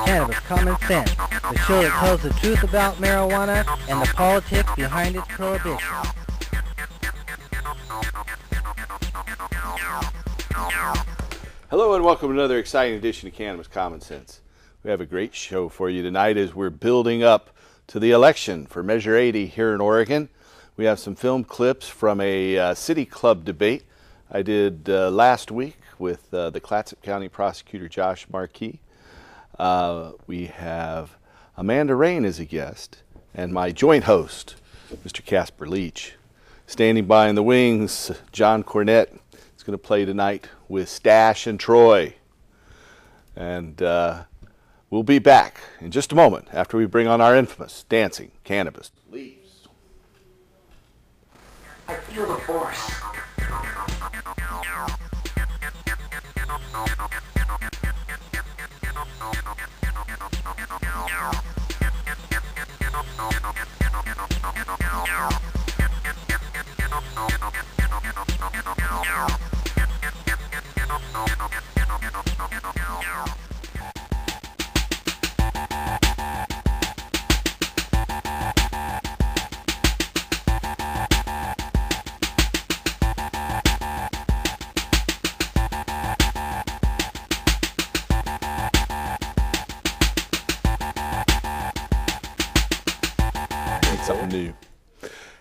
Cannabis Common Sense, the show that tells the truth about marijuana and the politics behind its prohibition. Hello and welcome to another exciting edition of Cannabis Common Sense. We have a great show for you tonight as we're building up to the election for Measure 80 here in Oregon. We have some film clips from a city club debate I did last week with the Clatsop County Prosecutor Josh Markey. We have Amanda Rain as a guest and my joint host, Mr. Casper Leach. Standing by in the wings, John Cornett is going to play tonight with Stash and Troy. And we'll be back in just a moment after we bring on our infamous dancing cannabis leaves. I feel the force. Something new.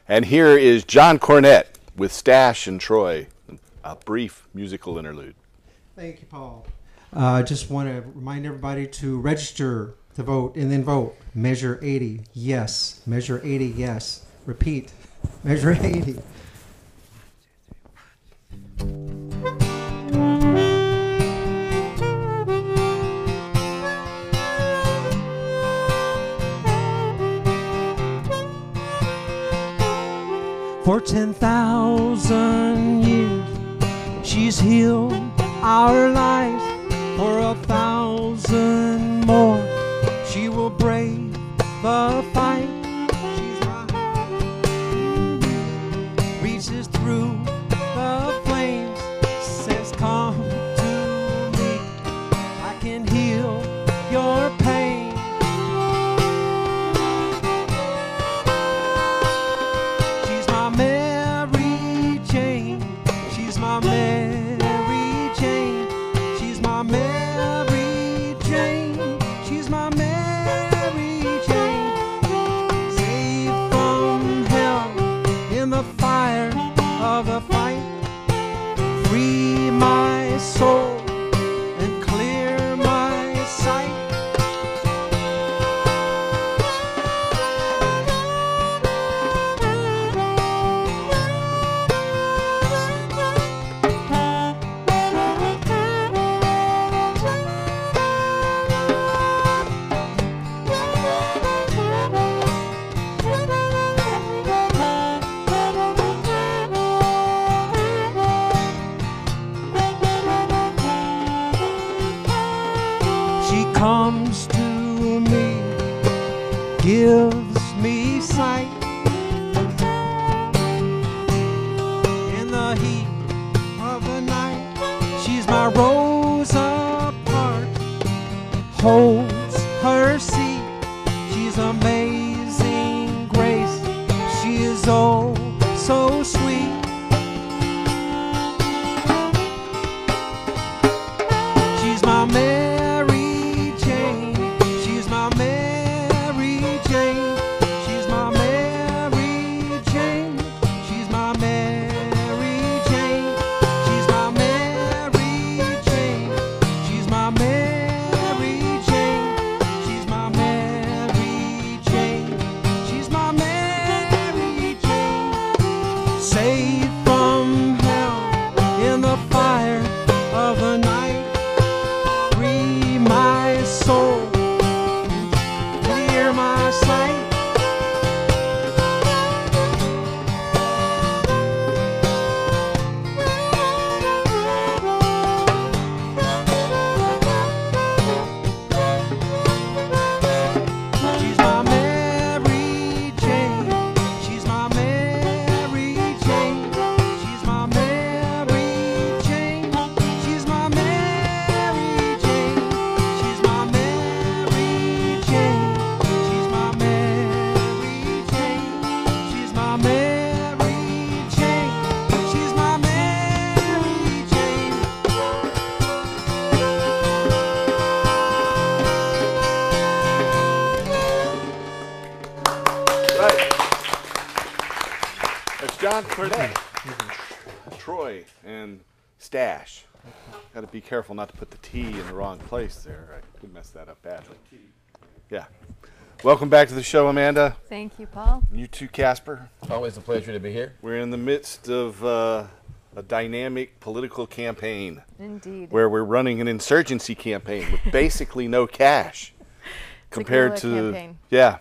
And here is John Cornett with Stash and Troy, a brief musical interlude. Thank you, Paul. I just want to remind everybody to register to vote and then vote. Measure 80, yes. Measure 80, yes. Repeat. Measure 80. For 10,000 years, she's healed our lives. For 1,000 more, she will brave the fight. She's right, reaches through the flames, says, "Come to me, I can heal your pain." Mary Jane, she's my Mary Jane, she's my Mary Jane, she's my Mary Jane. Saved from hell in the fire of the fight, free my soul and clear my sight. Comes to me, gives me sight. In the heat of the night, she's my Rosa Parks, holds her seat. She's amazing grace, she is oh so sweet. She's my Mary Jane, she's my Mary Jane, she's my Mary Jane, she's my Mary Jane, she's my Mary Jane. on for that. Troy and Stash. Got to be careful not to put the T in the wrong place there. I could mess that up badly. Yeah. Welcome back to the show, Amanda. Thank you, Paul. You too, Casper. Always a pleasure to be here. We're in the midst of a dynamic political campaign. Indeed. Where we're running an insurgency campaign with basically no cash compared to campaign. Yeah.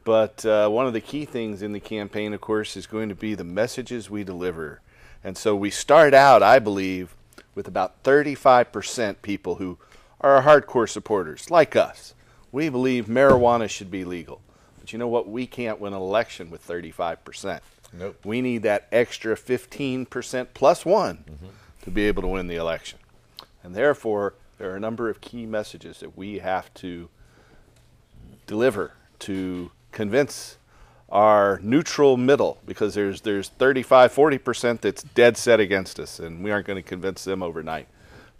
But one of the key things in the campaign, of course, is going to be the messages we deliver. And so we start out, I believe, with about 35% people who are hardcore supporters, like us. We believe marijuana should be legal. But you know what? We can't win an election with 35%. Nope. We need that extra 15% plus one to be able to win the election. And therefore, there are a number of key messages that we have to deliver to convince our neutral middle, because there's 35, 40% that's dead set against us, and we aren't going to convince them overnight.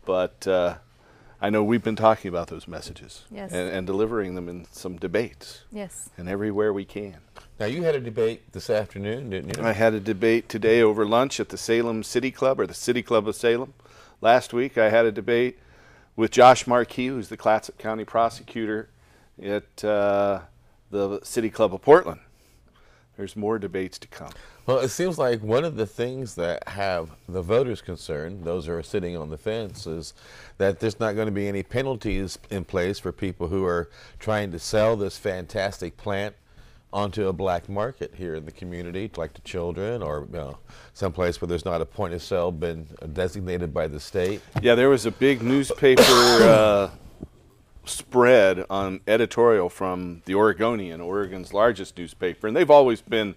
But I know we've been talking about those messages, yes, and delivering them in some debates, yes, and everywhere we can. Now, you had a debate this afternoon, didn't you? I had a debate today over lunch at the Salem City Club, or the City Club of Salem. Last week I had a debate with Josh Markey, who's the Clatsop County prosecutor at the City Club of Portland. There's more debates to come. Well, it seems like one of the things that have the voters concerned, those who are sitting on the fence, is that there's not going to be any penalties in place for people who are trying to sell this fantastic plant onto a black market here in the community, like to children, or someplace where there's not a point of sale been designated by the state. Yeah, there was a big newspaper spread on editorial from the Oregonian, Oregon's largest newspaper, and they've always been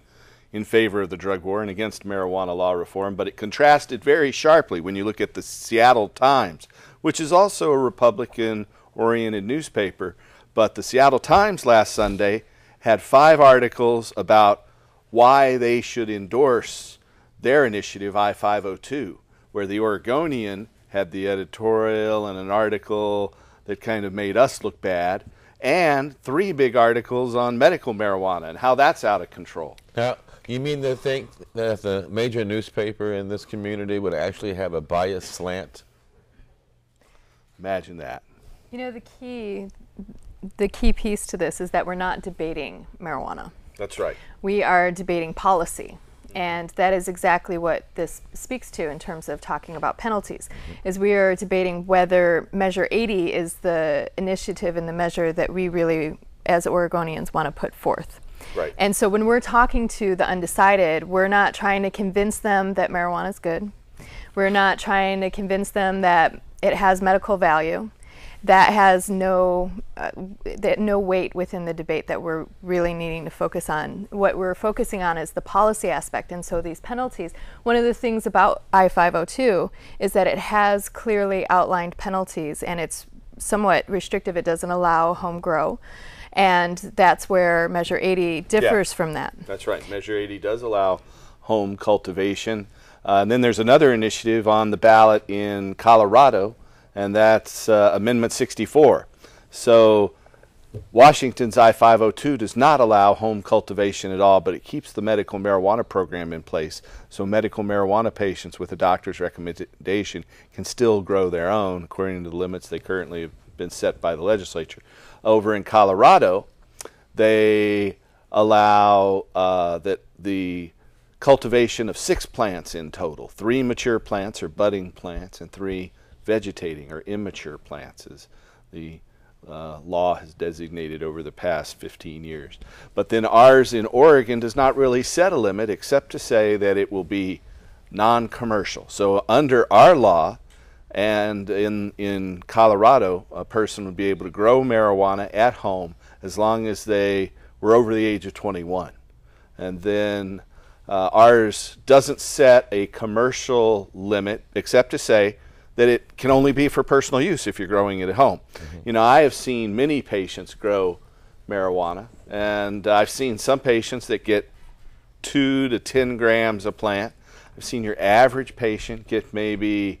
in favor of the drug war and against marijuana law reform, but it contrasted very sharply when you look at the Seattle Times, which is also a Republican-oriented newspaper. But the Seattle Times last Sunday had 5 articles about why they should endorse their initiative, I-502, where the Oregonian had the editorial and an article that kind of made us look bad, and 3 big articles on medical marijuana and how that's out of control. Now, you mean to think that the major newspaper in this community would actually have a biased slant? Imagine that. You know, the key piece to this is that we're not debating marijuana. That's right. We are debating policy. And that is exactly what this speaks to in terms of talking about penalties, is we are debating whether Measure 80 is the initiative and the measure that we really, as Oregonians, want to put forth. Right. And so when we're talking to the undecided, we're not trying to convince them that marijuana is good. We're not trying to convince them that it has medical value. That has no weight within the debate that we're really needing to focus on. What we're focusing on is the policy aspect, and so these penalties. One of the things about I-502 is that it has clearly outlined penalties, and it's somewhat restrictive. It doesn't allow home grow, and that's where Measure 80 differs from that. That's right. Measure 80 does allow home cultivation. And then there's another initiative on the ballot in Colorado, and that's Amendment 64. So Washington's I-502 does not allow home cultivation at all, but it keeps the medical marijuana program in place. So medical marijuana patients with a doctor's recommendation can still grow their own according to the limits they currently have been set by the legislature. Over in Colorado, they allow that the cultivation of 6 plants in total. 3 mature plants or budding plants and 3 vegetating or immature plants, as the law has designated over the past 15 years. But then ours in Oregon does not really set a limit except to say that it will be non-commercial. So under our law and in Colorado, a person would be able to grow marijuana at home as long as they were over the age of 21. And then ours doesn't set a commercial limit except to say that it can only be for personal use if you're growing it at home. You know, I have seen many patients grow marijuana, and I've seen some patients that get 2 to 10 grams a plant. I've seen your average patient get maybe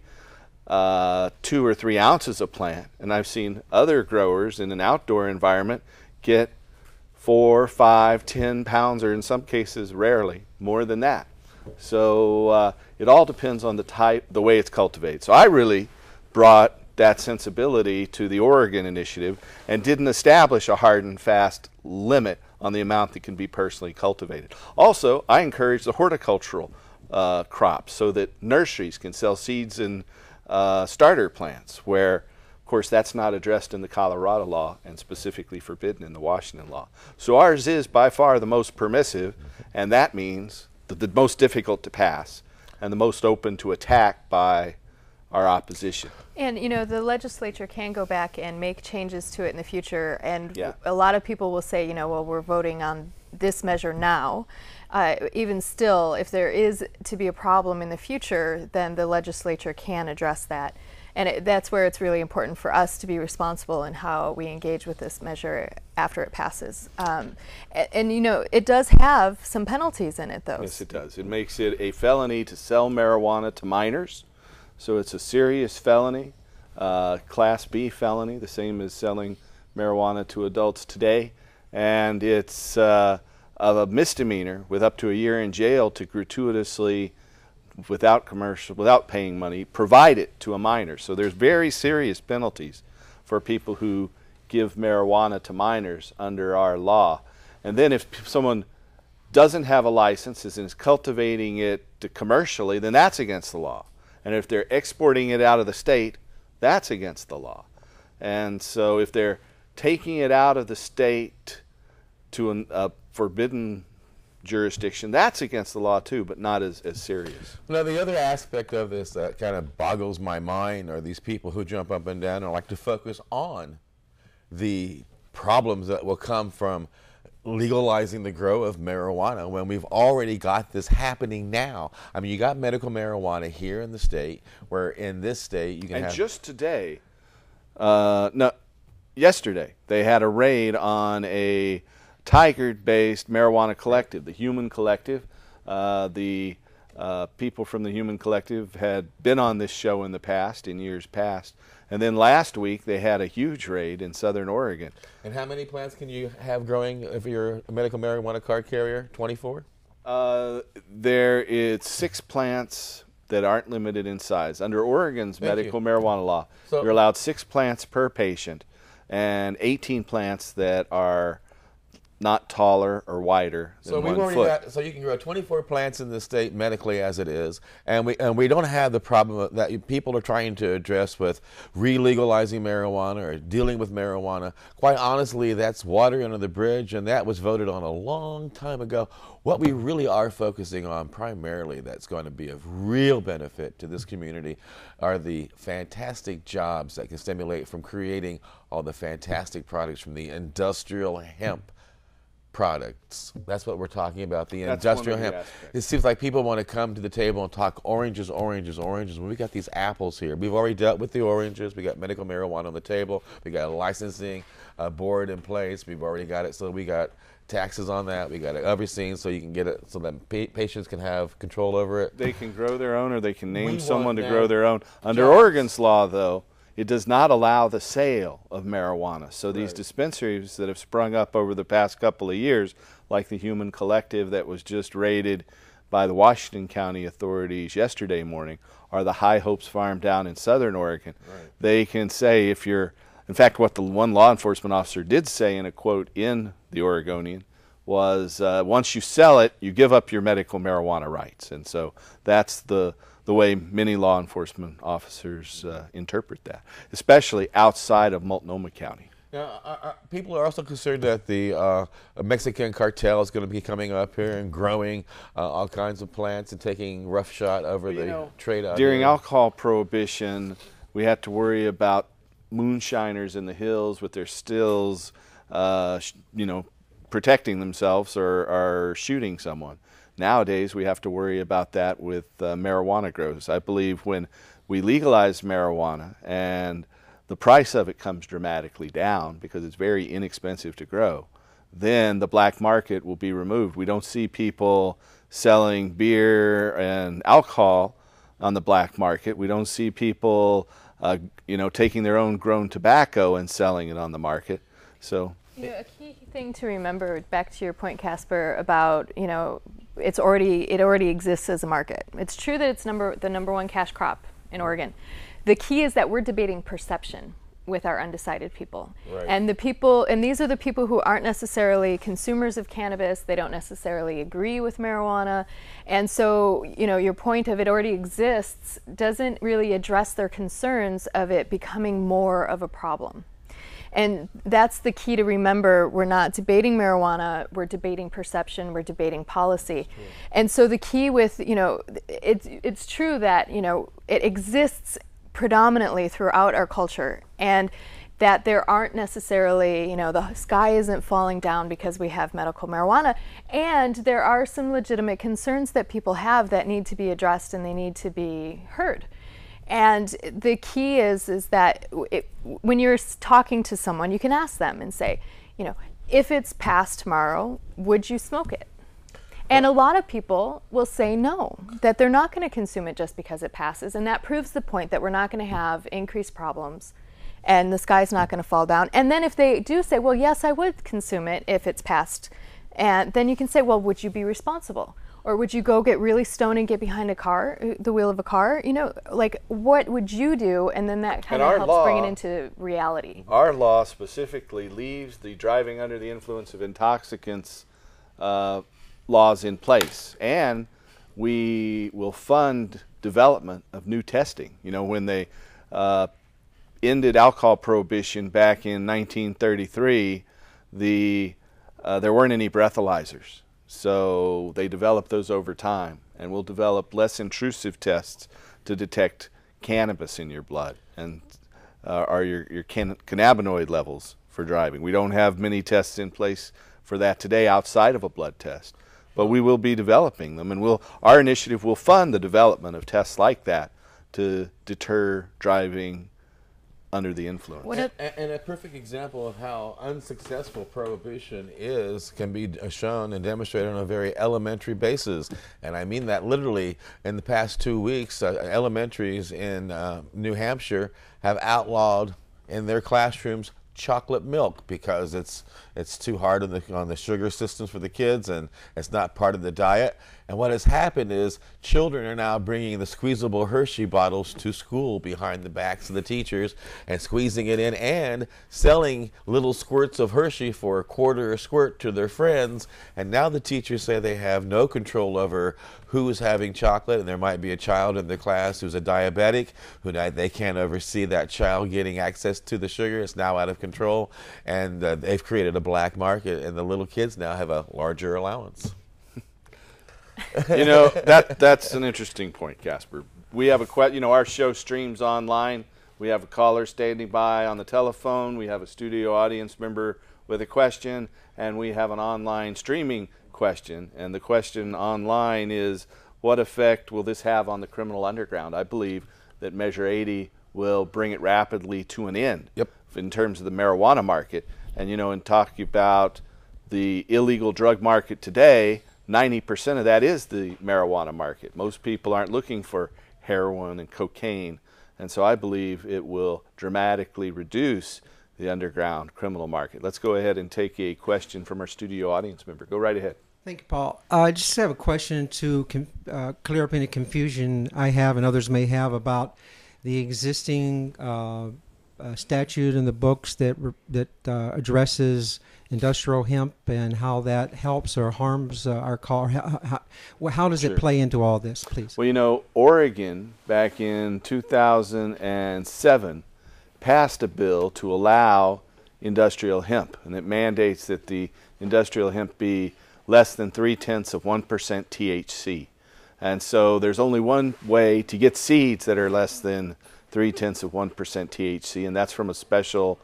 2 or 3 ounces of plant, and I've seen other growers in an outdoor environment get 4, 5, 10 pounds, or in some cases, rarely, more than that. So it all depends on the way it's cultivated. So I really brought that sensibility to the Oregon initiative and didn't establish a hard and fast limit on the amount that can be personally cultivated. Also, I encourage the horticultural crops so that nurseries can sell seeds and starter plants, where, of course, that's not addressed in the Colorado law and specifically forbidden in the Washington law. So ours is by far the most permissive, and that means the most difficult to pass and the most open to attack by our opposition. And you know, the legislature can go back and make changes to it in the future, and Yeah. a lot of people will say, you know, well, we're voting on this measure now. Even still, if there is to be a problem in the future, then the legislature can address that. And that's where it's really important for us to be responsible in how we engage with this measure after it passes. And you know, it does have some penalties in it, though. Yes, it does. It makes it a felony to sell marijuana to minors. So it's a serious felony, Class B felony, the same as selling marijuana to adults today. And it's a misdemeanor with up to a year in jail to gratuitously, without paying money, provide it to a minor. So there's very serious penalties for people who give marijuana to minors under our law. And then if someone doesn't have a license and is cultivating it commercially, then that's against the law. And if they're exporting it out of the state, that's against the law. And so if they're taking it out of the state to a forbidden jurisdiction, that's against the law too, but not as serious. Now, the other aspect of this that kind of boggles my mind are these people who jump up and down and like to focus on the problems that will come from legalizing the grow of marijuana when we've already got this happening now. I mean, you got medical marijuana here in the state, where in this state you can have... And just today, yesterday, they had a raid on a Tigard-based marijuana collective, the Human Collective. The people from the Human Collective had been on this show in the past, in years past. And then last week, they had a huge raid in southern Oregon. And how many plants can you have growing if you're a medical marijuana card carrier? 24? There is 6 plants that aren't limited in size. Under Oregon's medical marijuana law, you're allowed 6 plants per patient and 18 plants that are not taller or wider than 1 foot. So you can grow 24 plants in the state medically as it is, and we don't have the problem that people are trying to address with re-legalizing marijuana or dealing with marijuana. Quite honestly, that's water under the bridge, and that was voted on a long time ago. What we really are focusing on primarily that's going to be of real benefit to this community are the fantastic jobs that can stimulate from creating all the fantastic products from the industrial hemp products. That's what we're talking about, the industrial hemp. It seems like people want to come to the table and talk oranges, oranges, oranges. When we got these apples here, we've already dealt with the oranges. We got medical marijuana on the table. We got a licensing board in place. We've already got it. So we got taxes on that. We got everything so you can get it so that patients can have control over it. They can grow their own, or they can name someone to grow their own. Under Oregon's law, though, it does not allow the sale of marijuana. So these dispensaries that have sprung up over the past couple of years, like the Human Collective that was just raided by the Washington County authorities yesterday morning, or the High Hopes Farm down in southern Oregon. They can say if you're, in fact, what the one law enforcement officer did say in a quote in the Oregonian was, once you sell it, you give up your medical marijuana rights. And so that's the way many law enforcement officers interpret that, especially outside of Multnomah County. Now, people are also concerned that the Mexican cartel is going to be coming up here and growing all kinds of plants and taking roughshot over the trade out During here. alcohol prohibition, we had to worry about moonshiners in the hills with their stills, protecting themselves or shooting someone. Nowadays, we have to worry about that with marijuana grows. I believe when we legalize marijuana and the price of it comes dramatically down because it's very inexpensive to grow, then the black market will be removed. We don't see people selling beer and alcohol on the black market. We don't see people, taking their own grown tobacco and selling it on the market. So, a key thing to remember, back to your point, Casper, about it already exists as a market. It's true that it's the number one cash crop in Oregon. The key is that we're debating perception with our undecided people. Right. And these are the people who aren't necessarily consumers of cannabis. They don't necessarily agree with marijuana. And so, your point of it already exists doesn't really address their concerns of it becoming more of a problem. And that's the key to remember. We're not debating marijuana, we're debating perception, we're debating policy. Sure. And so the key with, it's true that, it exists predominantly throughout our culture, and that there aren't necessarily, the sky isn't falling down because we have medical marijuana, and there are some legitimate concerns that people have that need to be addressed and they need to be heard. And the key is that when you're talking to someone, you can ask them and say, if it's passed tomorrow, would you smoke it? And a lot of people will say no, that they're not going to consume it just because it passes. And that proves the point that we're not going to have increased problems and the sky's not going to fall down. And then if they do say, well, yes, I would consume it if it's passed, and then you can say, well, would you be responsible? Or would you go get really stoned and get behind the wheel of a car? What would you do? And then that kind of helps bring it into reality. Our law specifically leaves the driving under the influence of intoxicants laws in place. And we will fund development of new testing. When they ended alcohol prohibition back in 1933, there weren't any breathalyzers. So they developed those over time, and we'll develop less intrusive tests to detect cannabis in your blood and your cannabinoid levels for driving. We don't have many tests in place for that today outside of a blood test, but we will be developing them, and our initiative will fund the development of tests like that to deter driving under the influence. And a perfect example of how unsuccessful prohibition can be shown and demonstrated on a very elementary basis. And I mean that literally. In the past 2 weeks, elementaries in New Hampshire have outlawed in their classrooms chocolate milk because it's too hard on the sugar systems for the kids, and it's not part of the diet. And what has happened is children are now bringing the squeezable Hershey bottles to school behind the backs of the teachers and squeezing it in and selling little squirts of Hershey for $0.25 a squirt to their friends. And now the teachers say they have no control over who is having chocolate, and there might be a child in the class who's a diabetic who they can't oversee that child getting access to the sugar. It's now out of control, and they've created a black market, and the little kids now have a larger allowance. That's an interesting point, Casper. We have our show streams online. We have a caller standing by on the telephone. We have a studio audience member with a question, and we have an online streaming question. And the question online is, what effect will this have on the criminal underground? I believe that Measure 80 will bring it rapidly to an end. Yep. In terms of the marijuana market. And in talking about the illegal drug market today, 90% of that is the marijuana market. Most people aren't looking for heroin and cocaine, and so I believe it will dramatically reduce the underground criminal market. Let's go ahead and take a question from our studio audience member. Go right ahead. Thank you, Paul. I just have a question to clear up any confusion I have and others may have about the existing statute in the books that addresses industrial hemp and how that helps or harms our car. How does it play into all this, please? Well, Oregon back in 2007 passed a bill to allow industrial hemp, and it mandates that the industrial hemp be less than 0.3% THC. And so there's only one way to get seeds that are less than 0.3% THC, and that's from a special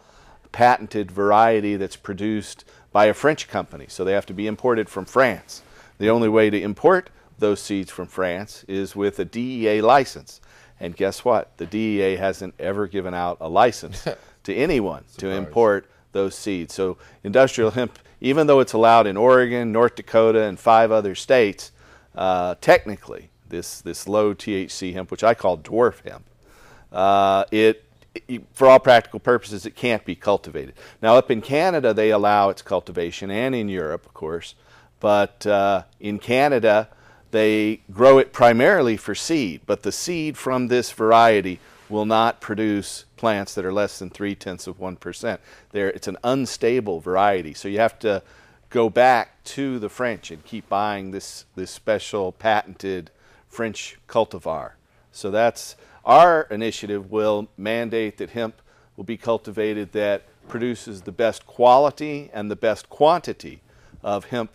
patented variety that's produced by a French company. So they have to be imported from France. The only way to import those seeds from France is with a DEA license. And guess what? The DEA hasn't ever given out a license to anyone to import those seeds. So industrial hemp, even though it's allowed in Oregon, North Dakota, and 5 other states, technically, this low THC hemp, which I call dwarf hemp, for all practical purposes, it can't be cultivated. Now, up in Canada, they allow its cultivation, and in Europe, of course, But in Canada, they grow it primarily for seed, but the seed from this variety will not produce plants that are less than 0.3%. It's an unstable variety, so you have to go back to the French and keep buying this special patented French cultivar. So that's our initiative. Will mandate that hemp will be cultivated that produces the best quality and the best quantity of hemp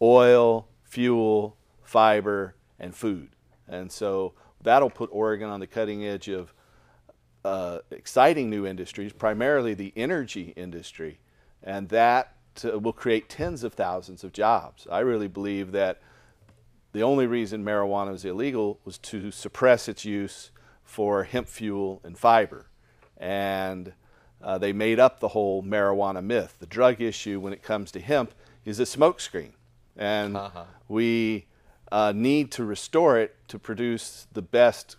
oil, fuel, fiber, and food. And so that'll put Oregon on the cutting edge of exciting new industries, primarily the energy industry, and that will create tens of thousands of jobs. I really believe that the only reason marijuana was illegal was to suppress its use for hemp fuel and fiber. And they made up the whole marijuana myth. The drug issue when it comes to hemp is a smokescreen. And we need to restore it to produce the best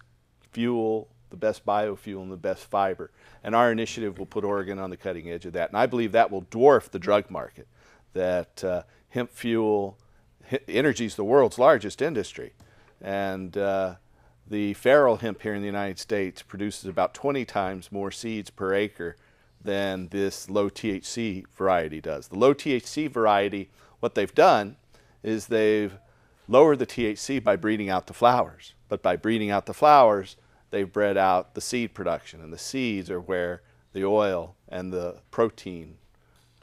fuel, the best biofuel, and the best fiber. And our initiative will put Oregon on the cutting edge of that. And I believe that will dwarf the drug market, that hemp fuel, energy is the world's largest industry. And the feral hemp here in the United States produces about 20 times more seeds per acre than this low THC variety does. The low THC variety, what they've done is they've lowered the THC by breeding out the flowers. But by breeding out the flowers, they've bred out the seed production, and the seeds are where the oil and the protein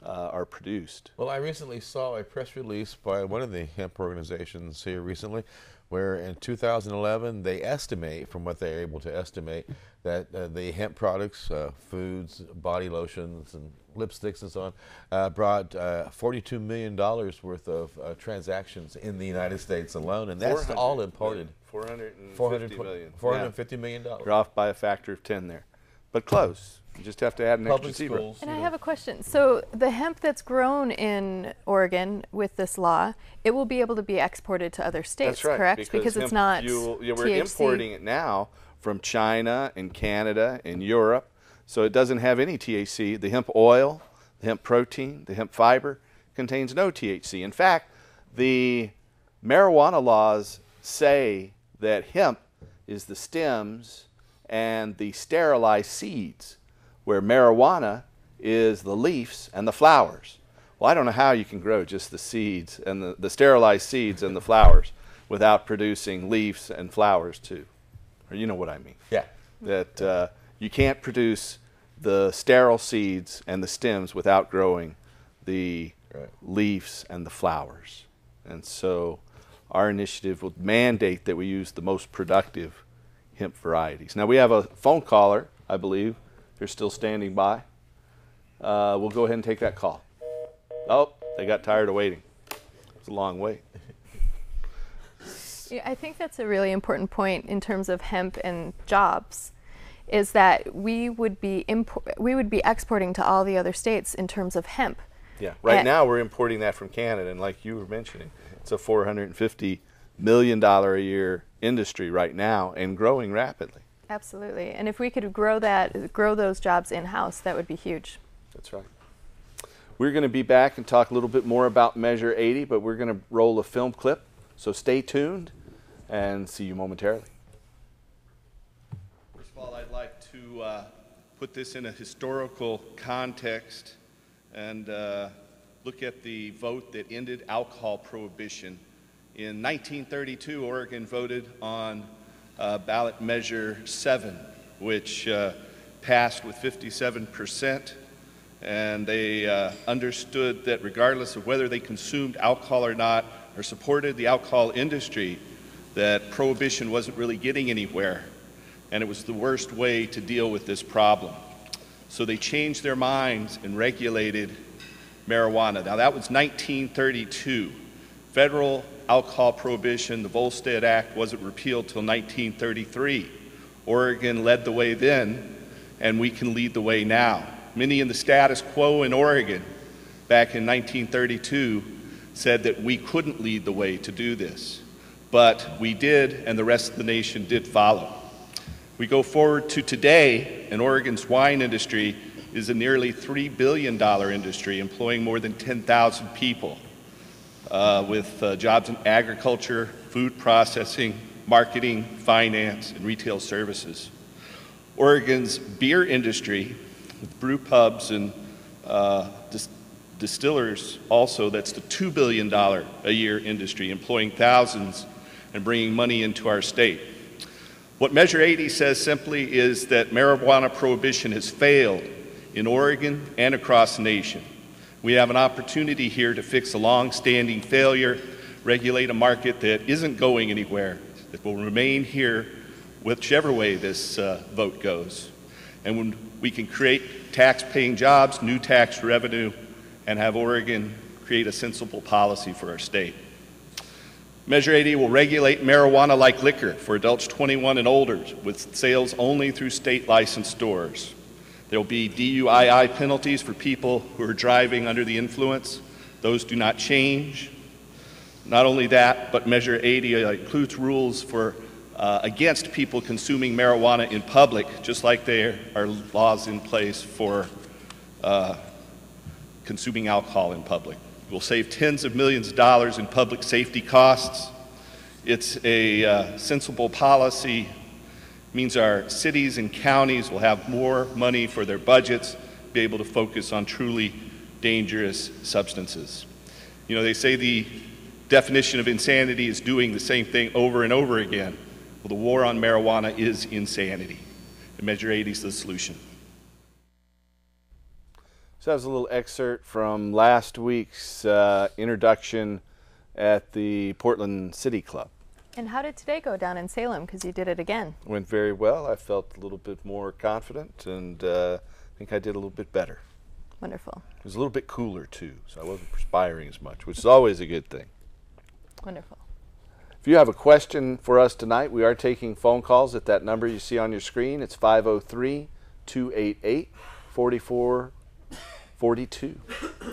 are produced. Well, I recently saw a press release by one of the hemp organizations here recently where in 2011 they estimate, from what they're able to estimate, that the hemp products, foods, body lotions, and lipsticks and so on, brought $42 million worth of transactions in the United States alone, and that's all imported. $450 million. You're off by a factor of 10 there, but close. You just have to add an extra zero. And I have a question. So the hemp that's grown in Oregon with this law, it will be able to be exported to other states, That's right, correct? Because it's not fuel, we're THC. importing it now from China and Canada and Europe, so it doesn't have any THC. The hemp oil, the hemp protein, the hemp fiber contains no THC. In fact, the marijuana laws say that hemp is the stems and the sterilized seeds, where marijuana is the leaves and the flowers. Well, I don't know how you can grow just the seeds and the sterilized seeds and the flowers without producing leaves and flowers too. Or you know what I mean. Yeah. That you can't produce the sterile seeds and the stems without growing the leaves and the flowers. And so our initiative will mandate that we use the most productive hemp varieties. Now we have a phone caller, I believe. They're still standing by. We'll go ahead and take that call. Oh, they got tired of waiting. It's a long wait. Yeah, I think that's a really important point in terms of hemp and jobs, is that we would be exporting to all the other states in terms of hemp. Yeah, right now we're importing that from Canada, and like you were mentioning, it's a $450 million a year industry right now and growing rapidly. Absolutely, and if we could grow those jobs in-house, that would be huge. That's right. We're going to be back and talk a little bit more about Measure 80, but we're going to roll a film clip, so stay tuned and see you momentarily. First of all, I'd like to put this in a historical context and look at the vote that ended alcohol prohibition. In 1932, Oregon voted on ballot measure 7, which passed with 57%, and they understood that regardless of whether they consumed alcohol or not, or supported the alcohol industry, that prohibition wasn't really getting anywhere, and it was the worst way to deal with this problem. So they changed their minds and regulated marijuana. Now that was 1932. Federal alcohol prohibition, the Volstead Act, wasn't repealed till 1933. Oregon led the way then, and we can lead the way now. Many in the status quo in Oregon back in 1932 said that we couldn't lead the way to do this. But we did, and the rest of the nation did follow. We go forward to today, and Oregon's wine industry is a nearly $3 billion industry, employing more than 10,000 people. with jobs in agriculture, food processing, marketing, finance, and retail services. Oregon's beer industry, with brew pubs and distillers also, that's the $2 billion a year industry, employing thousands and bringing money into our state. What Measure 80 says simply is that marijuana prohibition has failed in Oregon and across the nation. We have an opportunity here to fix a long-standing failure, regulate a market that isn't going anywhere, that will remain here whichever way this vote goes. And when we can create tax-paying jobs, new tax revenue, and have Oregon create a sensible policy for our state. Measure 80 will regulate marijuana like liquor for adults 21 and older with sales only through state licensed stores. There will be DUI penalties for people who are driving under the influence. Those do not change. Not only that, but Measure 80 includes rules for against people consuming marijuana in public, just like there are laws in place for consuming alcohol in public. It will save tens of millions of dollars in public safety costs. It's a sensible policy. It means our cities and counties will have more money for their budgets, be able to focus on truly dangerous substances. You know, they say the definition of insanity is doing the same thing over and over again. Well, the war on marijuana is insanity, and Measure 80 is the solution. So that was a little excerpt from last week's introduction at the Portland City Club. And how did today go down in Salem? Because you did it again. Went very well. I felt a little bit more confident, and I think I did a little bit better. Wonderful. It was a little bit cooler, too, so I wasn't perspiring as much, which is always a good thing. Wonderful. If you have a question for us tonight, we are taking phone calls at that number you see on your screen. It's 503-288-4442.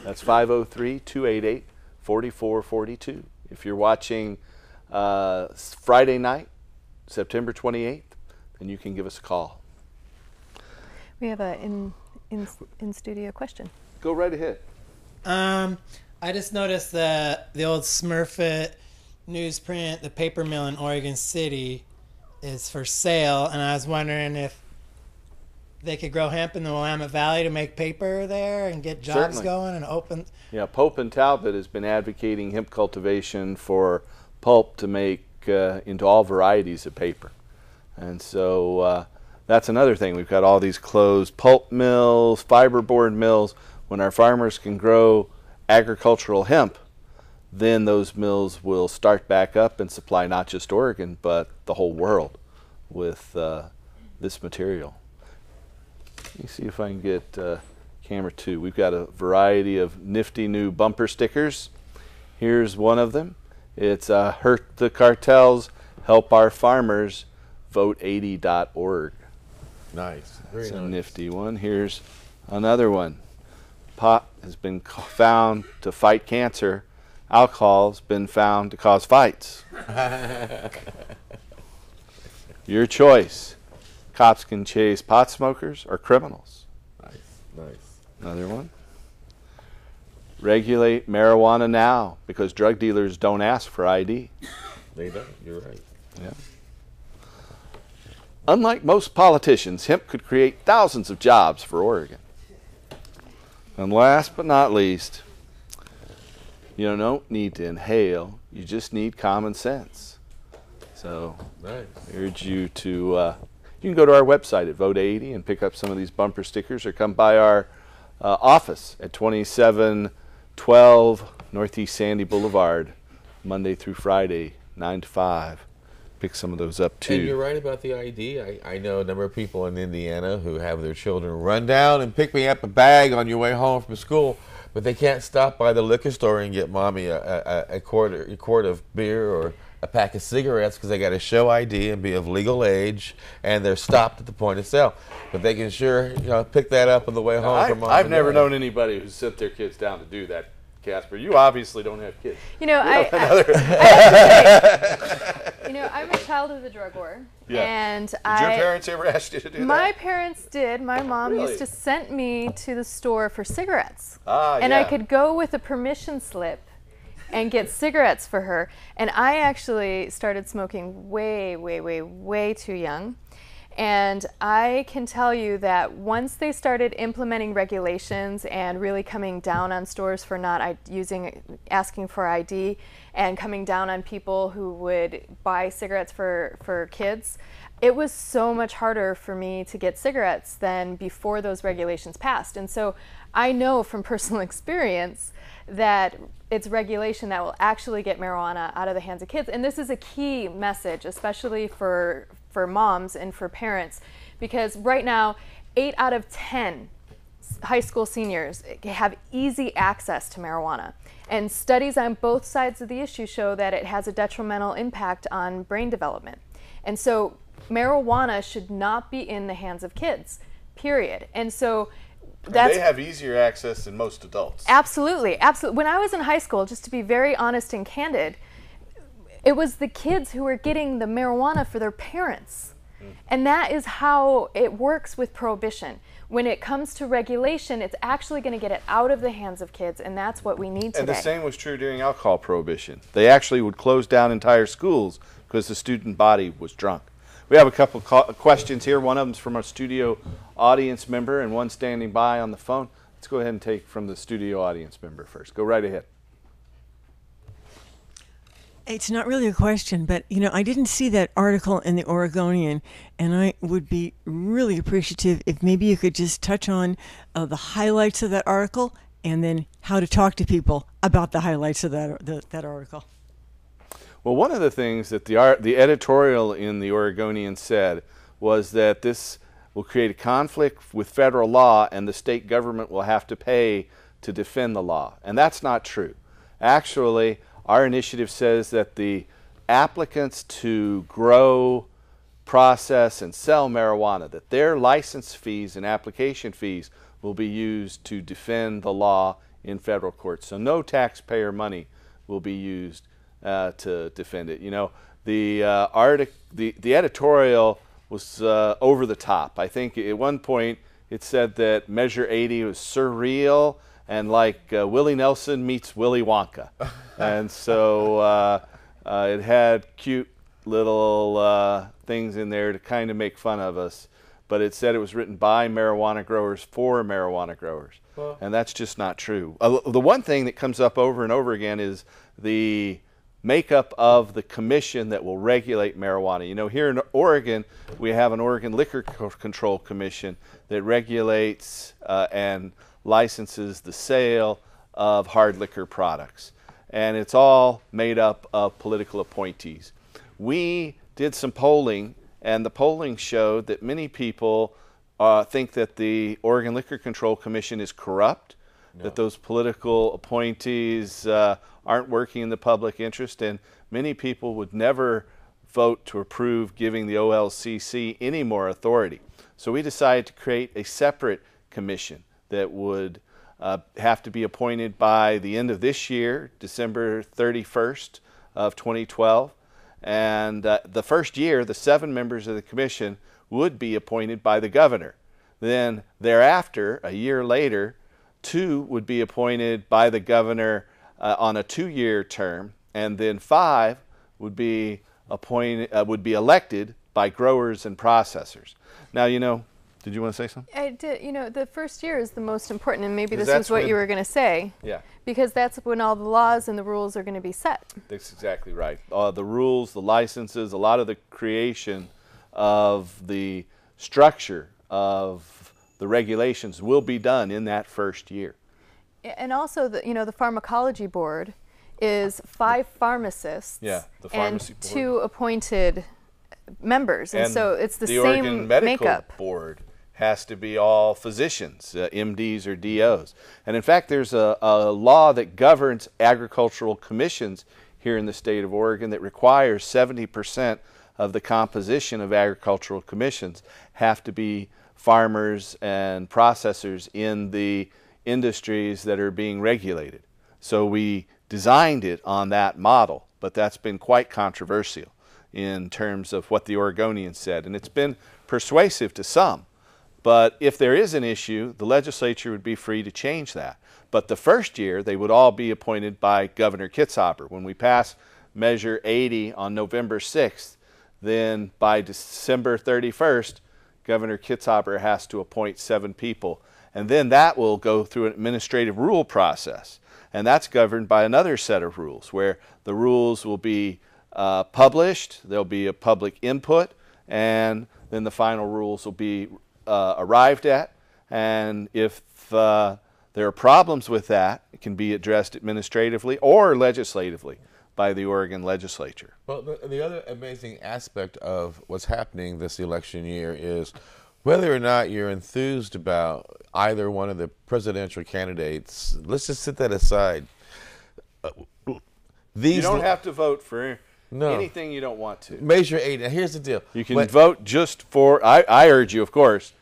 That's 503-288-4442. If you're watching Friday night, September 28th, then you can give us a call. We have a in-studio question. Go right ahead. I just noticed that the old Smurfit newsprint, the paper mill in Oregon City, is for sale, and I was wondering if they could grow hemp in the Willamette Valley to make paper there and get jobs Certainly. going and open. Yeah, Pope and Talbot has been advocating hemp cultivation for pulp to make into all varieties of paper. And so that's another thing. We've got all these closed pulp mills, fiberboard mills. When our farmers can grow agricultural hemp, then those mills will start back up and supply not just Oregon, but the whole world with this material. Let me see if I can get camera 2. We've got a variety of nifty new bumper stickers. Here's one of them. It's Hurt the Cartels, Help Our Farmers, vote80.org. Nice. Very That's nice. a nifty one. Here's another one. Pot has been found to fight cancer. Alcohol's been found to cause fights. Your choice. Cops can chase pot smokers or criminals. Nice, nice. Another one. Regulate marijuana now because drug dealers don't ask for ID. They don't. You're right. Yeah. Unlike most politicians, hemp could create thousands of jobs for Oregon. And last but not least, you don't need to inhale, you just need common sense. So Nice. I urge you to, you can go to our website at Vote80 and pick up some of these bumper stickers, or come by our office at 2712 Northeast Sandy Boulevard, Monday through Friday, 9 to 5. Pick some of those up too. And you're right about the ID. I know a number of people in Indiana who have their children run down and pick me up a bag on your way home from school, but they can't stop by the liquor store and get mommy a quart of beer or a pack of cigarettes because they got to show ID and be of legal age, and they're stopped at the point of sale. But they can sure pick that up on the way home from mom. I've never and known anybody who sent their kids down to do that, Casper. You obviously don't have kids. I'm a child of the drug war. Yeah. And Did your parents ever ask you to do that? My parents did. My mom Really? used to send me to the store for cigarettes. Ah, And yeah. I could go with a permission slip and get cigarettes for her. And I actually started smoking way, way, way, way too young. And I can tell you that once they started implementing regulations and really coming down on stores for not asking for ID, and coming down on people who would buy cigarettes for kids, it was so much harder for me to get cigarettes than before those regulations passed. And so I know from personal experience that it's regulation that will actually get marijuana out of the hands of kids. And this is a key message, especially for moms and for parents, because right now 8 out of 10 high school seniors have easy access to marijuana. And studies on both sides of the issue show that it has a detrimental impact on brain development. And so marijuana should not be in the hands of kids, period. And so they have easier access than most adults. Absolutely, absolutely. When I was in high school, just to be very honest and candid, it was the kids who were getting the marijuana for their parents. And that is how it works with prohibition. When it comes to regulation, it's actually going to get it out of the hands of kids, and that's what we need today. And the same was true during alcohol prohibition. They actually would close down entire schools because the student body was drunk. We have a couple questions here. One of them is from our studio audience member and one standing by on the phone. Let's go ahead and take from the studio audience member first. Go right ahead. It's not really a question, but I didn't see that article in the Oregonian, and I would be really appreciative if maybe you could just touch on the highlights of that article and then how to talk to people about the highlights of that article. Well, one of the things that the editorial in the Oregonian said was that this will create a conflict with federal law and the state government will have to pay to defend the law. And that's not true. Actually, our initiative says that the applicants to grow, process, and sell marijuana, that their license fees and application fees will be used to defend the law in federal court. So no taxpayer money will be used to defend it. The editorial was over the top. I think at one point it said that Measure 80 was surreal and like Willie Nelson meets Willy Wonka. And so it had cute little things in there to kind of make fun of us. But it said it was written by marijuana growers for marijuana growers. Well, and that's just not true. The one thing that comes up over and over again is the makeup of the commission that will regulate marijuana. Here in Oregon, we have an Oregon Liquor Control Commission that regulates and licenses the sale of hard liquor products. And it's all made up of political appointees. We did some polling, and the polling showed that many people think that the Oregon Liquor Control Commission is corrupt, that those political appointees aren't working in the public interest, and many people would never vote to approve giving the OLCC any more authority. So we decided to create a separate commission that would have to be appointed by the end of this year, December 31st of 2012. And the first year, the 7 members of the commission would be appointed by the governor. Then thereafter, a year later, 2 would be appointed by the governor on a 2-year term, and then 5 would be elected by growers and processors. Now, did you want to say something? I did. The first year is the most important, and maybe this That's is what when- you were going to say. Yeah. Because that's when all the laws and the rules are going to be set. That's exactly right. The rules, the licenses, a lot of the creation of the structure of the regulations will be done in that first year. And also, the pharmacology board is 5 pharmacists Yeah, the pharmacy and board. 2 appointed members. And so it's the Oregon same Medical makeup. Board has to be all physicians, MDs or DOs. And in fact, there's a law that governs agricultural commissions here in the state of Oregon that requires 70% of the composition of agricultural commissions have to be farmers and processors in the industries that are being regulated. So we designed it on that model, but that's been quite controversial in terms of what the Oregonian said. And it's been persuasive to some. But if there is an issue, the legislature would be free to change that. But the first year, they would all be appointed by Governor Kitzhaber. When we pass Measure 80 on November 6th, then by December 31st, Governor Kitzhaber has to appoint 7 people. And then that will go through an administrative rule process. And that's governed by another set of rules, where the rules will be published, there'll be a public input, and then the final rules will be arrived at. And if there are problems with that, it can be addressed administratively or legislatively by the Oregon legislature. Well, the other amazing aspect of what's happening this election year is whether or not you're enthused about either one of the presidential candidates. Let's just set that aside. You don't have to vote for anything you don't want to. Measure 80. Now, here's the deal. You can vote just for, I urge you, of course,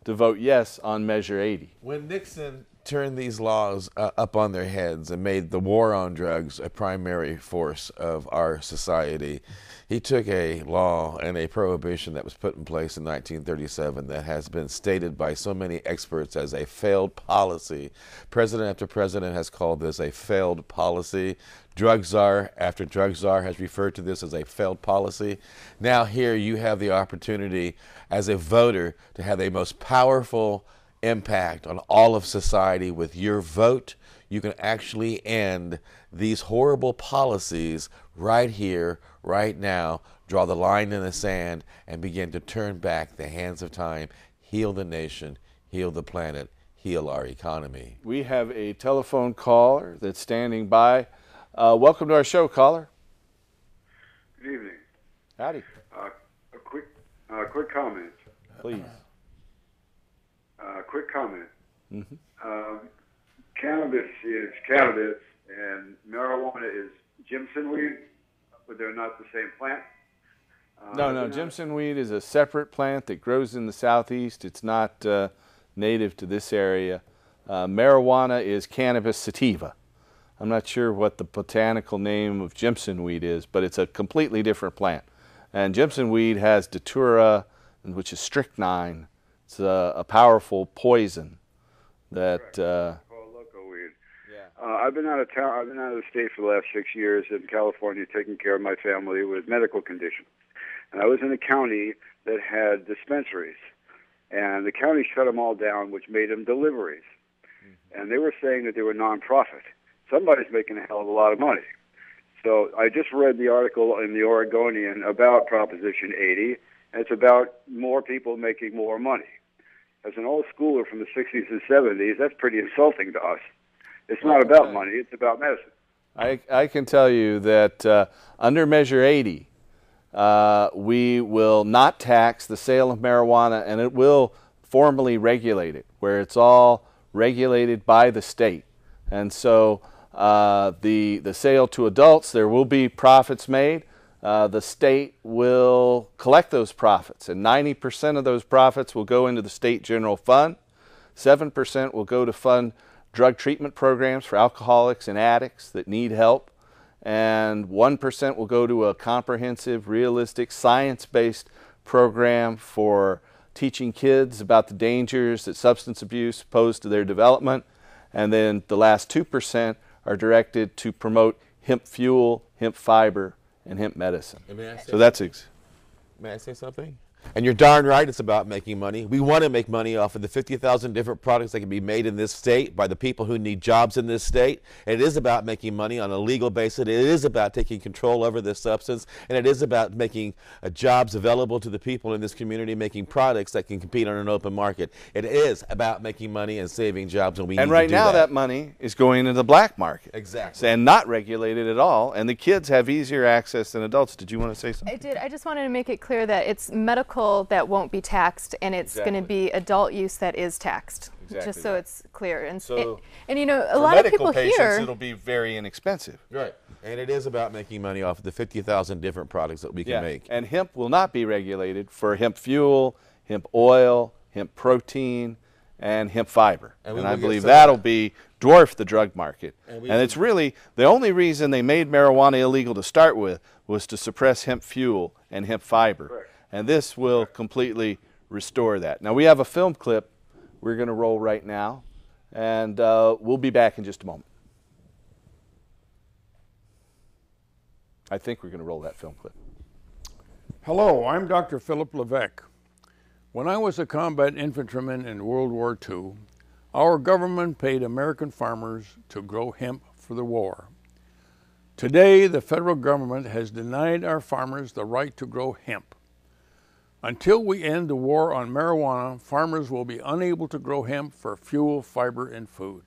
to vote yes on Measure 80. When Nixon turned these laws up on their heads and made the war on drugs a primary force of our society, he took a law and a prohibition that was put in place in 1937 that has been stated by so many experts as a failed policy. President after president has called this a failed policy. Drug czar after drug czar has referred to this as a failed policy. Now here you have the opportunity as a voter to have a most powerful impact on all of society. With your vote, you can actually end these horrible policies right here, right now, draw the line in the sand, and begin to turn back the hands of time, heal the nation, heal the planet, heal our economy. We have a telephone caller that's standing by. Welcome to our show, caller. Good evening. Howdy. A quick comment. Please. Quick comment. Mm-hmm. Cannabis is cannabis, and marijuana is Jimson weed, but they're not the same plant. No. Jimson weed is a separate plant that grows in the southeast. It's not native to this area. Marijuana is Cannabis sativa. I'm not sure what the botanical name of Jimson weed is, but it's a completely different plant. And Jimson weed has datura, which is strychnine. It's a powerful poison that. Called loco weed. Yeah. I've been out of town. I've been out of the state for the last 6 years in California, taking care of my family with medical conditions. And I was in a county that had dispensaries, and the county shut them all down, which made them deliveries. Mm-hmm. And they were saying that they were nonprofit. Somebody's making a hell of a lot of money. So I just read the article in the Oregonian about Proposition 80, and it's about more people making more money. As an old schooler from the 60s and 70s, that's pretty insulting to us. It's not about money, it's about medicine. I can tell you that under Measure 80, we will not tax the sale of marijuana, and it will formally regulate it, where it's all regulated by the state. And so the sale to adults, there will be profits made. The state will collect those profits, and 90% of those profits will go into the state general fund. 7% will go to fund drug treatment programs for alcoholics and addicts that need help. And 1% will go to a comprehensive, realistic, science-based program for teaching kids about the dangers that substance abuse pose to their development. And then the last 2% are directed to promote hemp fuel, hemp fiber, and hemp medicine. So that's May I say something? And you're darn right it's about making money. We want to make money off of the 50,000 different products that can be made in this state by the people who need jobs in this state. And it is about making money on a legal basis. It is about taking control over this substance. And it is about making jobs available to the people in this community, making products that can compete on an open market. It is about making money and saving jobs, and we need to do that. And right now that money is going into the black market. Exactly. And not regulated at all. And the kids have easier access than adults. Did you want to say something? I did. I just wanted to make it clear that it's medical that won't be taxed, and it's going to be adult use that is taxed. Just so it's clear. And so and you know, a lot of people patients, here, it'll be very inexpensive. Right. And it is about making money off of the 50,000 different products that we can make. And hemp will not be regulated for hemp fuel, hemp oil, hemp protein, and hemp fiber. And I believe that'll be dwarf the drug market. And it's really the only reason they made marijuana illegal to start with was to suppress hemp fuel and hemp fiber. Correct. And this will completely restore that. Now, we have a film clip we're going to roll right now, and we'll be back in just a moment. I think we're going to roll that film clip. Hello, I'm Dr. Philip Levesque. When I was a combat infantryman in World War II, our government paid American farmers to grow hemp for the war. Today, the federal government has denied our farmers the right to grow hemp. Until we end the war on marijuana, farmers will be unable to grow hemp for fuel, fiber, and food.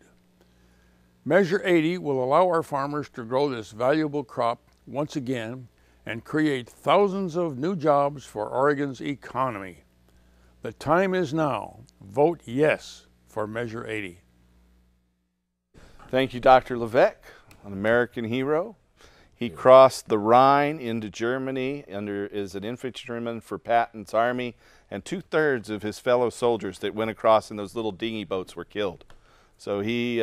Measure 80 will allow our farmers to grow this valuable crop once again and create thousands of new jobs for Oregon's economy. The time is now. Vote yes for Measure 80. Thank you, Dr. Levesque, an American hero. He crossed the Rhine into Germany as an infantryman for Patton's army, and 2/3 of his fellow soldiers that went across in those little dinghy boats were killed. So he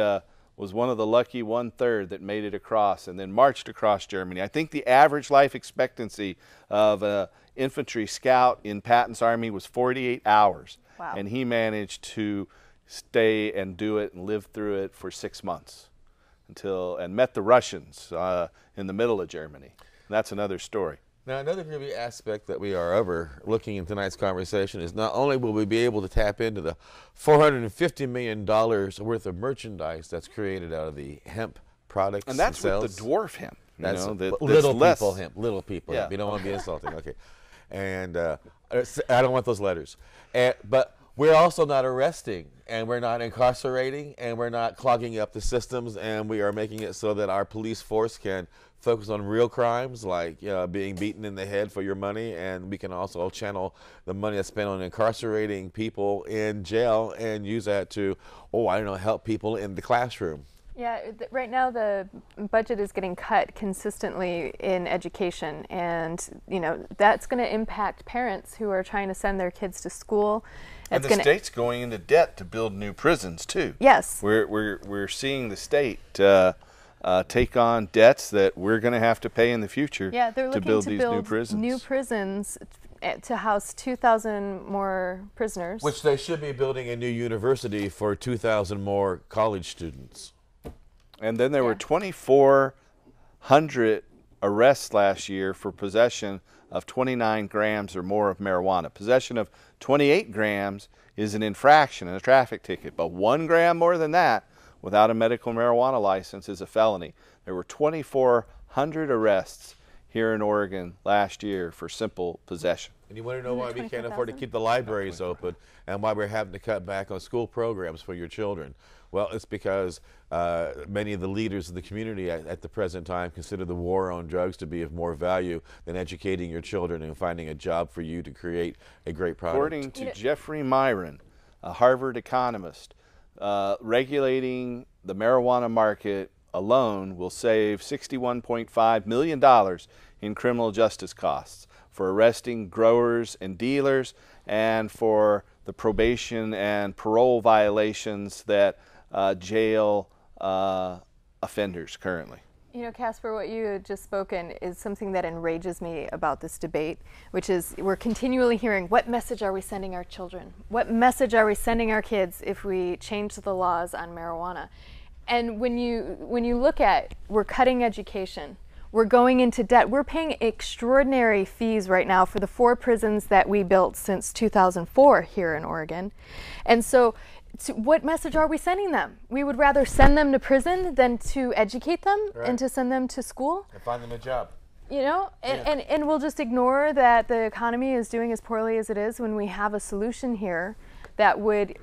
was one of the lucky 1/3 that made it across and then marched across Germany. I think the average life expectancy of an infantry scout in Patton's army was 48 hours. Wow. And he managed to stay and do it and live through it for 6 months and met the Russians in the middle of Germany. And that's another story. Now, another really aspect that we are overlooking in tonight's conversation is not only will we be able to tap into the $450 million worth of merchandise that's created out of the hemp products And that's themselves. with the dwarf hemp. That's little people hemp. Little people Yeah. hemp. You don't want to be insulting. Okay. And I don't want those letters. But we're also not arresting, and we're not incarcerating, and we're not clogging up the systems, and we are making it so that our police force can focus on real crimes like being beaten in the head for your money, and we can also channel the money that's spent on incarcerating people in jail and use that to, help people in the classroom. Yeah, right now the budget is getting cut consistently in education, and that's going to impact parents who are trying to send their kids to school. And the state's going into debt to build new prisons too. Yes, we're seeing the state take on debts that we're going to have to pay in the future. Yeah, they're looking to build to these build new prisons. New prisons to house 2,000 more prisoners. Which they should be building a new university for 2,000 more college students. And then there were 2,400 arrests last year for possession of 29 grams or more of marijuana. Possession of 28 grams is an infraction and a traffic ticket, but 1 gram more than that without a medical marijuana license is a felony. There were 2,400 arrests here in Oregon last year for simple possession. And you want to know why we can't afford to keep the libraries open and why we're having to cut back on school programs for your children? Well, it's because many of the leaders of the community at the present time consider the war on drugs to be of more value than educating your children and finding a job for you to create a great product. According to Jeffrey Myron, a Harvard economist, regulating the marijuana market alone will save $61.5 million in criminal justice costs for arresting growers and dealers and for the probation and parole violations that jail offenders currently. Casper, what you had just spoken is something that enrages me about this debate, which is we're continually hearing, what message are we sending our children? What message are we sending our kids if we change the laws on marijuana? And when you look at, we're cutting education, we're going into debt, we're paying extraordinary fees right now for the 4 prisons that we built since 2004 here in Oregon. And so what message are we sending them? We would rather send them to prison than to educate them and to send them to school. And find them a job. And we'll just ignore that the economy is doing as poorly as it is when we have a solution here that would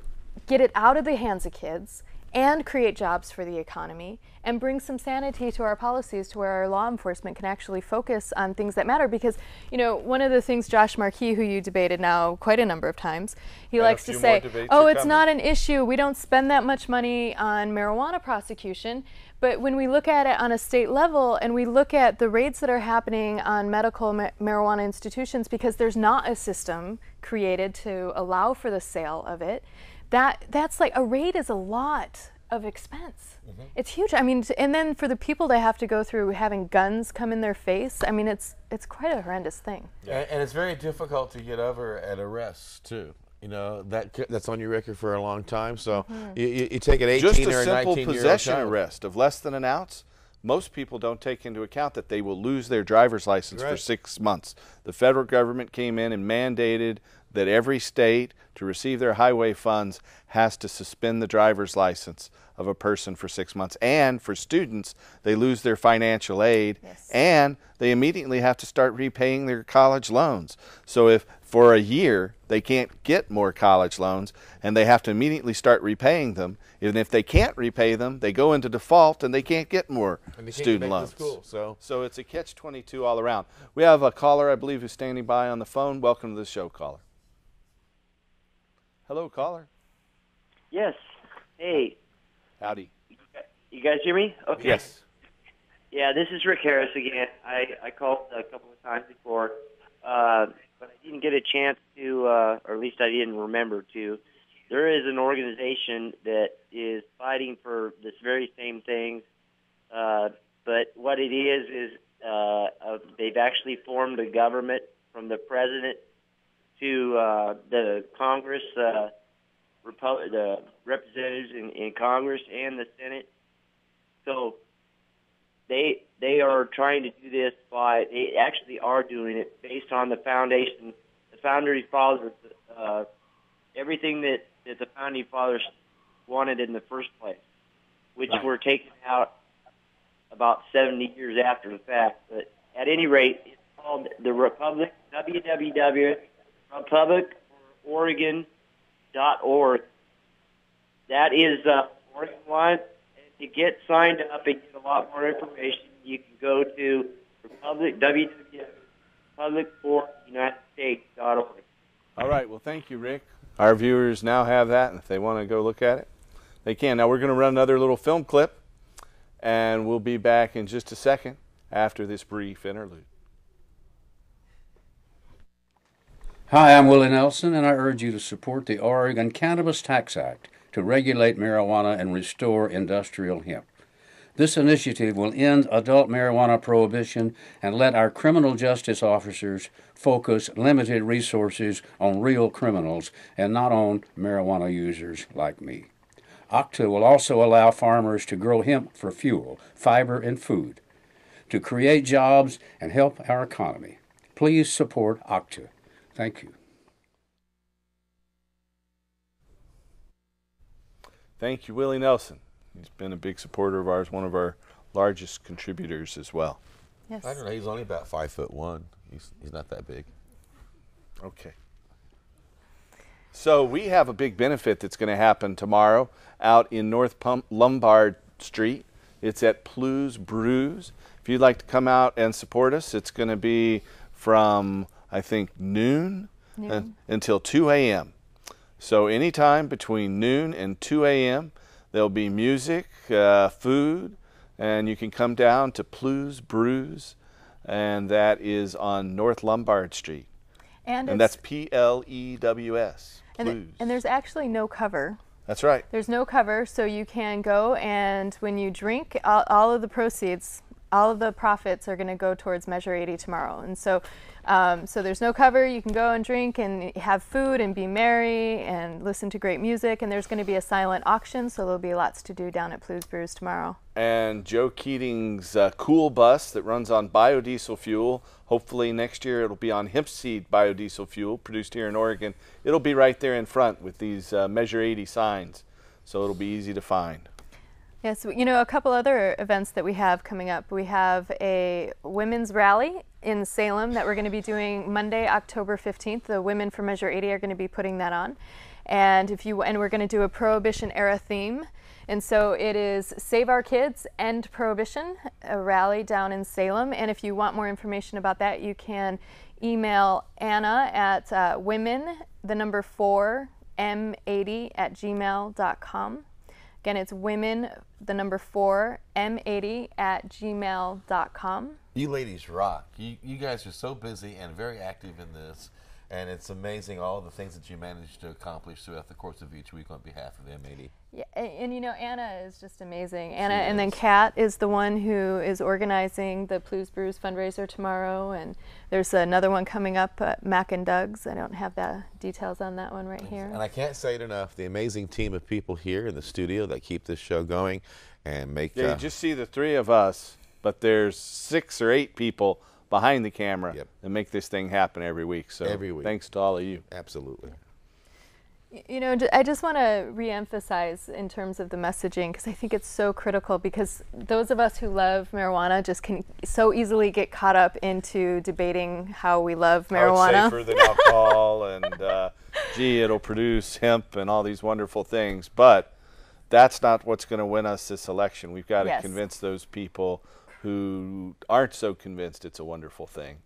get it out of the hands of kids and create jobs for the economy and bring some sanity to our policies to where our law enforcement can actually focus on things that matter. Because, one of the things Josh Markey, who you debated now quite a number of times, he likes to say, it's not an issue. We don't spend that much money on marijuana prosecution. But when we look at it on a state level and we look at the raids that are happening on medical marijuana institutions because there's not a system created to allow for the sale of it, that's like a raid is a lot of expense. Mm-hmm. It's huge. I mean, and then for the people that have to go through having guns come in their face, I mean, it's quite a horrendous thing. Yeah. And it's very difficult to get over at arrests too. You know, that's on your record for a long time. So you take an 18 Just or a a simple 19-year-old possession child. arrest of less than an ounce. Most people don't take into account that they will lose their driver's license for 6 months. The federal government came in and mandated that every state, to receive their highway funds, has to suspend the driver's license of a person for 6 months. And for students, they lose their financial aid, and they immediately have to start repaying their college loans. So if for a year they can't get more college loans and they have to immediately start repaying them, even if they can't repay them, they go into default and they can't get more student loans. So it's a catch-22 all around. We have a caller, I believe, who's standing by on the phone. Welcome to the show, caller. Hello, caller. Yes. Hey. Howdy. You guys hear me? Okay. Yes. Yeah, this is Rick Harris again. I called a couple of times before, but I didn't get a chance to, or at least I didn't remember to. There is an organization that is fighting for this very same thing, but what it is they've actually formed a government from the president to the Congress, the representatives in Congress and the Senate. So they are trying to do this they actually are doing it based on the foundation, the founding fathers, everything that the founding fathers wanted in the first place, which were taken out about 70 years after the fact. But at any rate, it's called the Republic, www.republicoregon.org. That is Oregon one. To get signed up and get a lot more information, you can go to republic.unitedstates.org. All right. Well, thank you, Rick. Our viewers now have that, and if they want to go look at it, they can. Now we're going to run another little film clip, and we'll be back in just a second after this brief interlude. Hi, I'm Willie Nelson, and I urge you to support the Oregon Cannabis Tax Act to regulate marijuana and restore industrial hemp. This initiative will end adult marijuana prohibition and let our criminal justice officers focus limited resources on real criminals and not on marijuana users like me. OCTA will also allow farmers to grow hemp for fuel, fiber, and food, to create jobs and help our economy. Please support OCTA. Thank you. Thank you, Willie Nelson. He's been a big supporter of ours, one of our largest contributors as well. Yes. I don't know. He's only about 5'1". He's not that big. Okay. So we have a big benefit that's going to happen tomorrow out in North Lombard Street. It's at Plu's Brews. If you'd like to come out and support us, it's going to be from, I think, noon. Until 2 a.m. So anytime between noon and 2 a.m., there'll be music, food, and you can come down to Plu's Brews, and that is on North Lombard Street. And that's P-L-E-W-S, Plu's. And there's actually no cover. That's right. There's no cover, so you can go, and when you drink, all of the proceeds, all of the profits are going to go towards Measure 80 tomorrow. And so there's no cover. You can go and drink and have food and be merry and listen to great music. And there's going to be a silent auction, so there'll be lots to do down at Plu's Brews tomorrow. And Joe Keating's cool bus that runs on biodiesel fuel. Hopefully next year it'll be on hemp seed biodiesel fuel produced here in Oregon. It'll be right there in front with these Measure 80 signs, so it'll be easy to find. Yes, you know, a couple other events that we have coming up. We have a women's rally in Salem that we're going to be doing Monday, October 15th. The Women for Measure 80 are going to be putting that on. And we're going to do a Prohibition era theme. And so it is Save Our Kids, End Prohibition, a rally down in Salem. And if you want more information about that, you can email Anna at women4m80@gmail.com. Again, it's women4m80@gmail.com. You ladies rock. You guys are so busy and very active in this. And it's amazing all the things that you managed to accomplish throughout the course of each week on behalf of M80. Yeah, and you know, Anna is just amazing. Anna, and then Kat is the one who is organizing the Blues Brews fundraiser tomorrow, and there's another one coming up at Mac and Doug's. I don't have the details on that one right here. And I can't say it enough, the amazing team of people here in the studio that keep this show going and make... Yeah, you just see the three of us, but there's 6 or 8 people behind the camera that make this thing happen every week. So every week. Thanks to all of you. Absolutely. You know, I just want to reemphasize in terms of the messaging, because I think it's so critical, because those of us who love marijuana just can so easily get caught up into debating how we love marijuana. How it's safer than alcohol, and gee, it'll produce hemp and all these wonderful things. But that's not what's going to win us this election. We've got to convince those people who aren't so convinced it's a wonderful thing,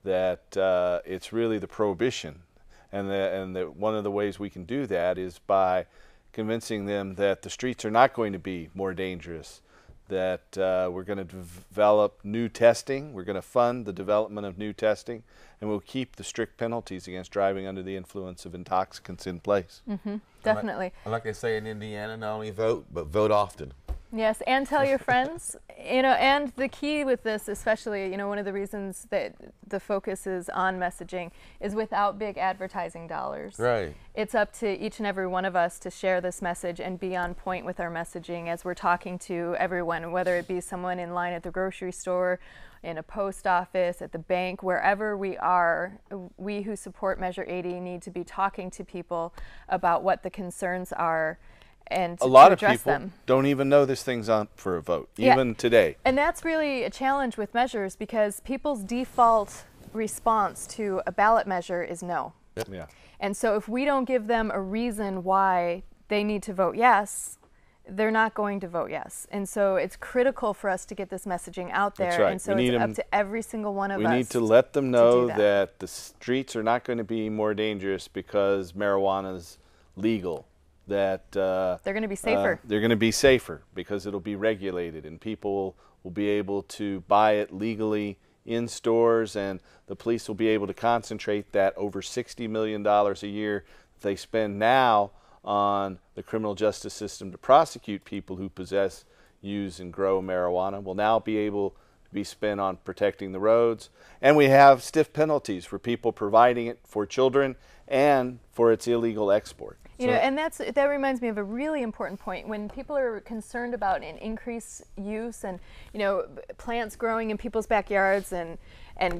that it's really the prohibition. And one of the ways we can do that is by convincing them that the streets are not going to be more dangerous, that we're going to develop new testing, we're going to fund the development of new testing, and we'll keep the strict penalties against driving under the influence of intoxicants in place. Mm-hmm, definitely. And like they say in Indiana, not only vote, but vote often. Yes, and tell your friends. You know, and the key with this, especially, you know, one of the reasons that the focus is on messaging is without big advertising dollars. Right. It's up to each and every one of us to share this message and be on point with our messaging as we're talking to everyone, whether it be someone in line at the grocery store, in a post office, at the bank, wherever we are. We who support Measure 80 need to be talking to people about what the concerns are, and a lot of people people don't even know this thing's up for a vote, even today. And that's really a challenge with measures, because people's default response to a ballot measure is no. Yeah. And so if we don't give them a reason why they need to vote yes, they're not going to vote yes. And so it's critical for us to get this messaging out there. That's right. And so it's up to every single one of us. We need to let them know that the streets are not going to be more dangerous because marijuana is legal. That they're going to be safer. They're going to be safer because it'll be regulated, and people will be able to buy it legally in stores, and the police will be able to concentrate that over $60 million a year they spend now on the criminal justice system to prosecute people who possess, use, and grow marijuana will now be able to be spent on protecting the roads. And we have stiff penalties for people providing it for children and for its illegal export. You know, and that reminds me of a really important point. When people are concerned about an increased use and, you know, plants growing in people's backyards and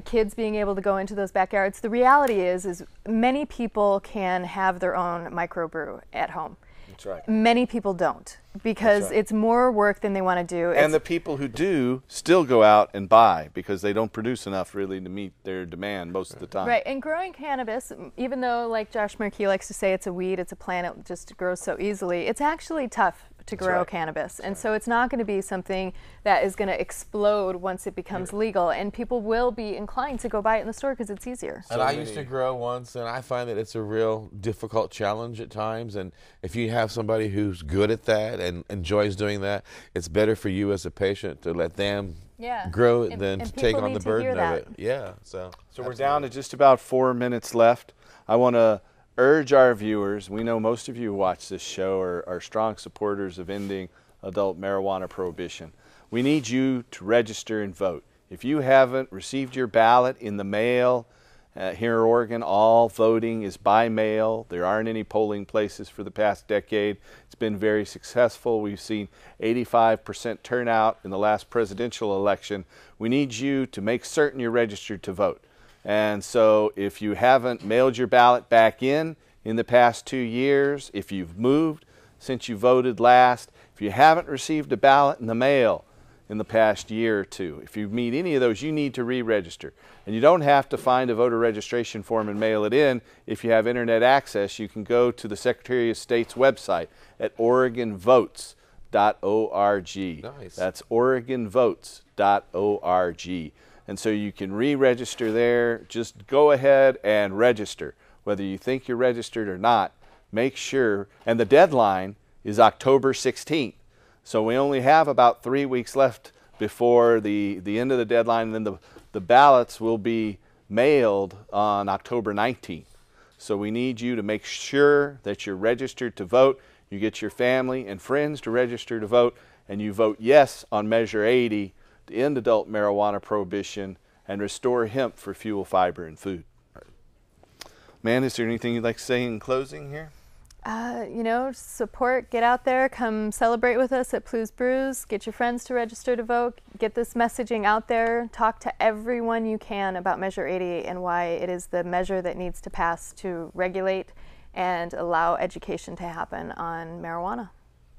kids being able to go into those backyards, the reality is many people can have their own microbrew at home. That's right. Many people don't, because it's more work than they want to do. And the people who do still go out and buy because they don't produce enough really to meet their demand most of the time. Right, and growing cannabis, even though, like Josh Murkey likes to say, it's a weed, it's a plant, it just grows so easily, it's actually tough to grow cannabis. And so it's not going to be something that is going to explode once it becomes legal, and people will be inclined to go buy it in the store because it's easier. And I used to grow once, and I find that it's a real difficult challenge at times, and if you have somebody who's good at that and enjoys doing that, it's better for you as a patient to let them grow it than to take on the burden of it. Yeah. So we're down to just about 4 minutes left. I want to urge our viewers, we know most of you who watch this show are strong supporters of ending adult marijuana prohibition. We need you to register and vote. If you haven't received your ballot in the mail, here in Oregon, all voting is by mail. There aren't any polling places for the past decade. It's been very successful. We've seen 85% turnout in the last presidential election. We need you to make certain you're registered to vote. And so if you haven't mailed your ballot back in the past 2 years, if you've moved since you voted last, if you haven't received a ballot in the mail in the past year or two, if you meet any of those, you need to re-register. And you don't have to find a voter registration form and mail it in. If you have internet access, you can go to the Secretary of State's website at OregonVotes.org. Nice. That's OregonVotes.org. And so you can re-register there. Just go ahead and register. Whether you think you're registered or not, make sure. And the deadline is October 16th. So we only have about 3 weeks left before the end of the deadline, and then the ballots will be mailed on October 19th. So we need you to make sure that you're registered to vote. You get your family and friends to register to vote, and you vote yes on Measure 80 to end adult marijuana prohibition and restore hemp for fuel, fiber, and food. Man, is there anything you'd like to say in closing here? You know, support, get out there, come celebrate with us at Plou's Brews, get your friends to register to vote, get this messaging out there, talk to everyone you can about Measure 80 and why it is the measure that needs to pass to regulate and allow education to happen on marijuana.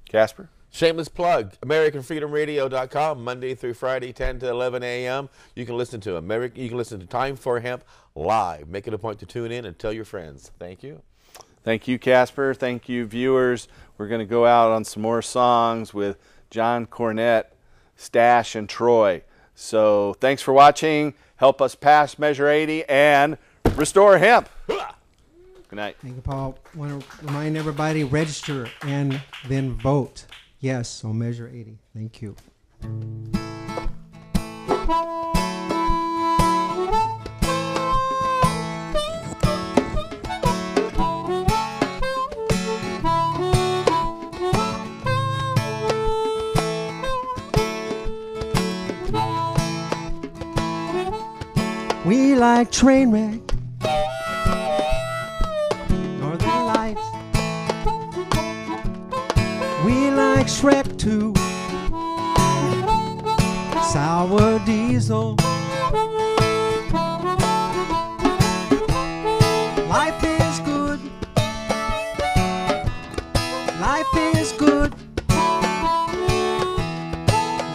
Casper? Shameless plug, AmericanFreedomRadio.com, Monday through Friday, 10 to 11 a.m. You can listen to Time for Hemp live. Make it a point to tune in and tell your friends. Thank you. Thank you, Casper. Thank you, viewers. We're going to go out on some more songs with John Cornette, Stash, and Troy. So thanks for watching. Help us pass Measure 80 and restore hemp. Good night. Thank you, Paul. I want to remind everybody, register and then vote yes on Measure 80. Thank you. We like Trainwreck, Northern Lights. We like Shrek 2, Sour Diesel. Life is good. Life is good.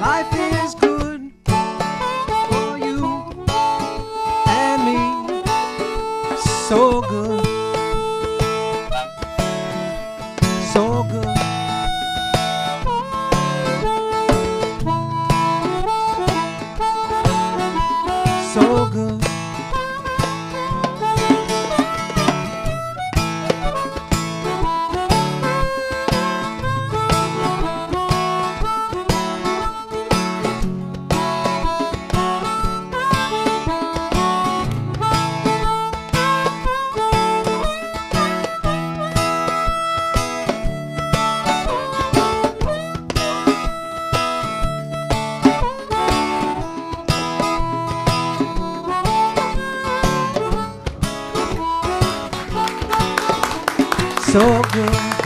Life is good for you and me. So good. So good. So good. So good.